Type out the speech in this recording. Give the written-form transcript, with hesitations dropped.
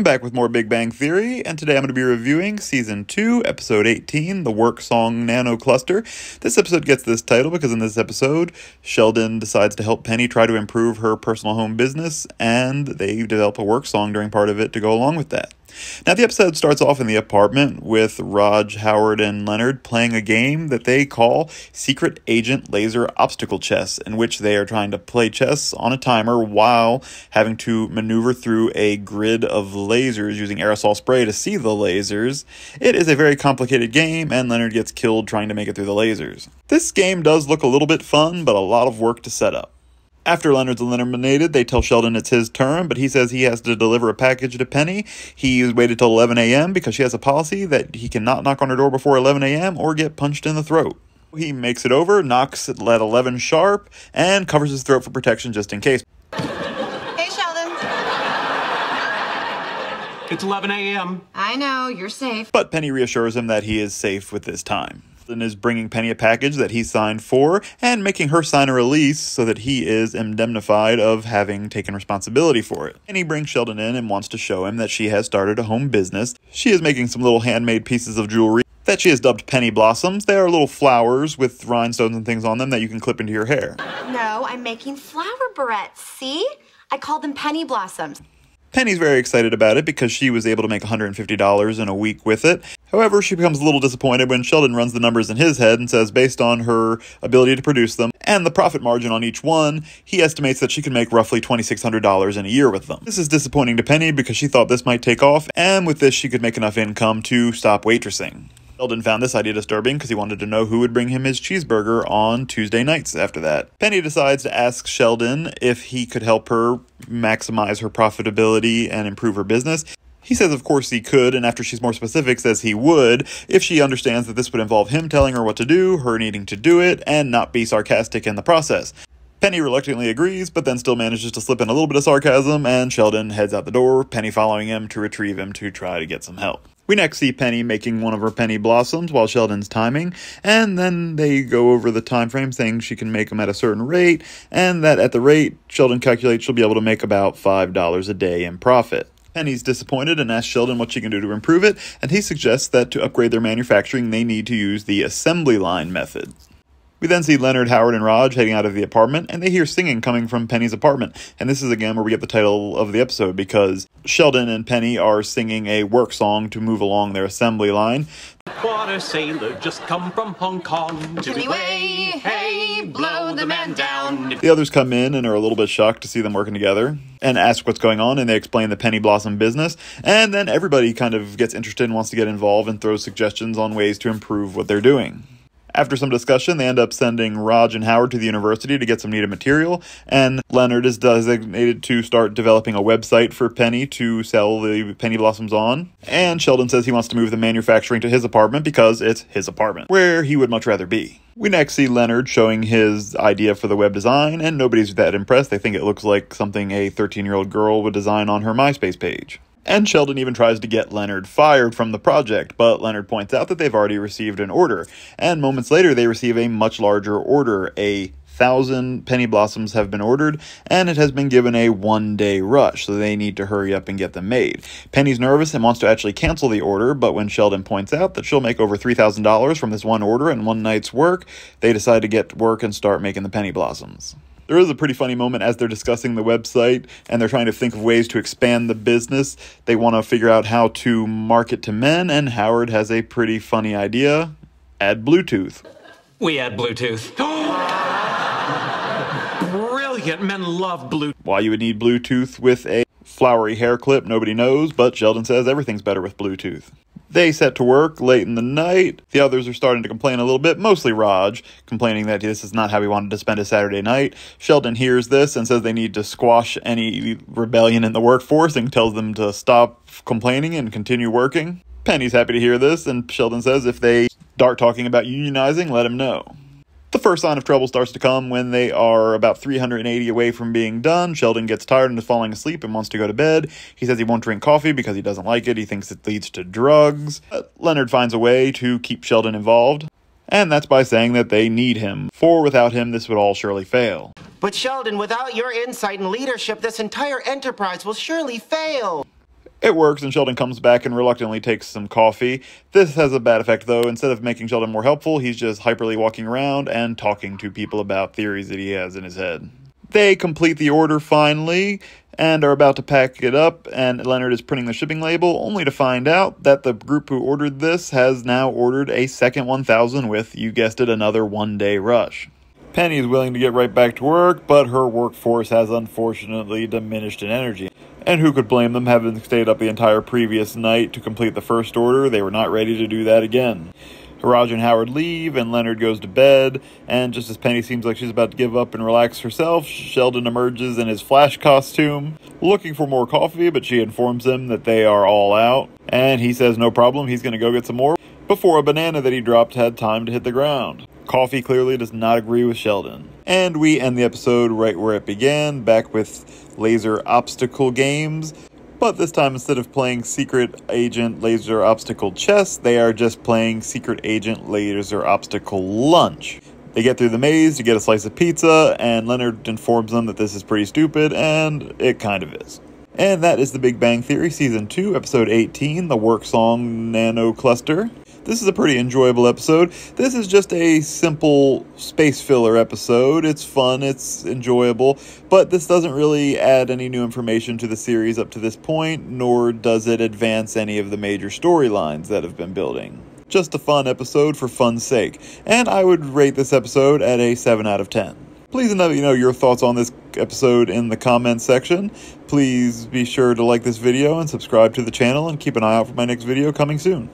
I'm back with more Big Bang Theory, and today I'm going to be reviewing Season 2, Episode 18, the work song Nanocluster. This episode gets this title because in this episode, Sheldon decides to help Penny try to improve her personal home business, and they develop a work song during part of it to go along with that. Now, the episode starts off in the apartment with Raj, Howard, and Leonard playing a game that they call Secret Agent Laser Obstacle Chess, in which they are trying to play chess on a timer while having to maneuver through a grid of lasers using aerosol spray to see the lasers. It is a very complicated game, and Leonard gets killed trying to make it through the lasers. This game does look a little bit fun, but a lot of work to set up. After Leonard's eliminated, they tell Sheldon it's his turn, but he says he has to deliver a package to Penny. He waited till 11 a.m. because she has a policy that he cannot knock on her door before 11 a.m. or get punched in the throat. He makes it over, knocks at 11 sharp, and covers his throat for protection just in case. Hey, Sheldon. It's 11 a.m. I know, you're safe. But Penny reassures him that he is safe with this time. And is bringing Penny a package that he signed for and making her sign a release so that he is indemnified of having taken responsibility for it. And he brings Sheldon in and wants to show him that she has started a home business. She is making some little handmade pieces of jewelry that she has dubbed Penny Blossoms. They are little flowers with rhinestones and things on them that you can clip into your hair. No, I'm making flower barrettes, see? I call them Penny Blossoms. Penny's very excited about it because she was able to make $150 in a week with it. However, she becomes a little disappointed when Sheldon runs the numbers in his head and says based on her ability to produce them and the profit margin on each one, he estimates that she can make roughly $2,600 in a year with them. This is disappointing to Penny because she thought this might take off, and with this she could make enough income to stop waitressing. Sheldon found this idea disturbing because he wanted to know who would bring him his cheeseburger on Tuesday nights after that. Penny decides to ask Sheldon if he could help her maximize her profitability and improve her business. He says of course he could, and after she's more specific says he would, if she understands that this would involve him telling her what to do, her needing to do it, and not be sarcastic in the process. Penny reluctantly agrees, but then still manages to slip in a little bit of sarcasm, and Sheldon heads out the door, Penny following him to retrieve him to try to get some help. We next see Penny making one of her penny blossoms while Sheldon's timing, and then they go over the time frame saying she can make them at a certain rate, and that at the rate Sheldon calculates she'll be able to make about $5 a day in profit. Penny's disappointed and asks Sheldon what she can do to improve it, and he suggests that to upgrade their manufacturing they need to use the assembly line method. We then see Leonard, Howard, and Raj heading out of the apartment, and they hear singing coming from Penny's apartment. And this is again where we get the title of the episode, because Sheldon and Penny are singing a work song to move along their assembly line. Water sailor just come from Hong Kong. Jimmy way, hey, blow the man down. The others come in and are a little bit shocked to see them working together and ask what's going on, and they explain the Penny Blossom business. And then everybody kind of gets interested and wants to get involved and throws suggestions on ways to improve what they're doing. After some discussion, they end up sending Raj and Howard to the university to get some needed material, and Leonard is designated to start developing a website for Penny to sell the Penny Blossoms on, and Sheldon says he wants to move the manufacturing to his apartment because it's his apartment, where he would much rather be. We next see Leonard showing his idea for the web design, and nobody's that impressed. They think it looks like something a 13-year-old girl would design on her MySpace page. And Sheldon even tries to get Leonard fired from the project, but Leonard points out that they've already received an order. And moments later, they receive a much larger order. 1,000 Penny Blossoms have been ordered, and it has been given a one-day rush, so they need to hurry up and get them made. Penny's nervous and wants to actually cancel the order, but when Sheldon points out that she'll make over $3,000 from this one order and one night's work, they decide to get to work and start making the Penny Blossoms. There is a pretty funny moment as they're discussing the website and they're trying to think of ways to expand the business. They want to figure out how to market to men, and Howard has a pretty funny idea. Add Bluetooth. We add Bluetooth. Brilliant. Men love Bluetooth. Why you would need Bluetooth with a flowery hair clip, nobody knows, but Sheldon says everything's better with Bluetooth. They set to work late in the night. The others are starting to complain a little bit, mostly Raj, complaining that this is not how he wanted to spend his Saturday night. Sheldon hears this and says they need to squash any rebellion in the workforce and tells them to stop complaining and continue working. Penny's happy to hear this, and Sheldon says if they start talking about unionizing, let him know. The first sign of trouble starts to come when they are about 380 away from being done. Sheldon gets tired and is falling asleep and wants to go to bed. He says he won't drink coffee because he doesn't like it. He thinks it leads to drugs. But Leonard finds a way to keep Sheldon involved, and that's by saying that they need him, for without him this would all surely fail. But Sheldon, without your insight and leadership, this entire enterprise will surely fail. It works, and Sheldon comes back and reluctantly takes some coffee. This has a bad effect, though. Instead of making Sheldon more helpful, he's just hyperly walking around and talking to people about theories that he has in his head. They complete the order finally, and are about to pack it up, and Leonard is printing the shipping label, only to find out that the group who ordered this has now ordered a second 1,000 with, you guessed it, another one-day rush. Penny is willing to get right back to work, but her workforce has unfortunately diminished in energy. And who could blame them, having stayed up the entire previous night to complete the first order? They were not ready to do that again. Raj and Howard leave, and Leonard goes to bed, and just as Penny seems like she's about to give up and relax herself, Sheldon emerges in his Flash costume, looking for more coffee, but she informs him that they are all out, and he says no problem, he's going to go get some more, before a banana that he dropped had time to hit the ground. Coffee clearly does not agree with Sheldon. And we end the episode right where it began, back with laser obstacle games. But this time, instead of playing Secret Agent Laser Obstacle Chess, they are just playing Secret Agent Laser Obstacle Lunch. They get through the maze to get a slice of pizza, and Leonard informs them that this is pretty stupid, and it kind of is. And that is The Big Bang Theory Season 2, Episode 18, the work song Nanocluster. This is a pretty enjoyable episode. This is just a simple space filler episode. It's fun, it's enjoyable, but this doesn't really add any new information to the series up to this point, nor does it advance any of the major storylines that have been building. Just a fun episode for fun's sake, and I would rate this episode at a 7 out of 10. Please let me know your thoughts on this episode in the comments section. Please be sure to like this video and subscribe to the channel, and keep an eye out for my next video coming soon.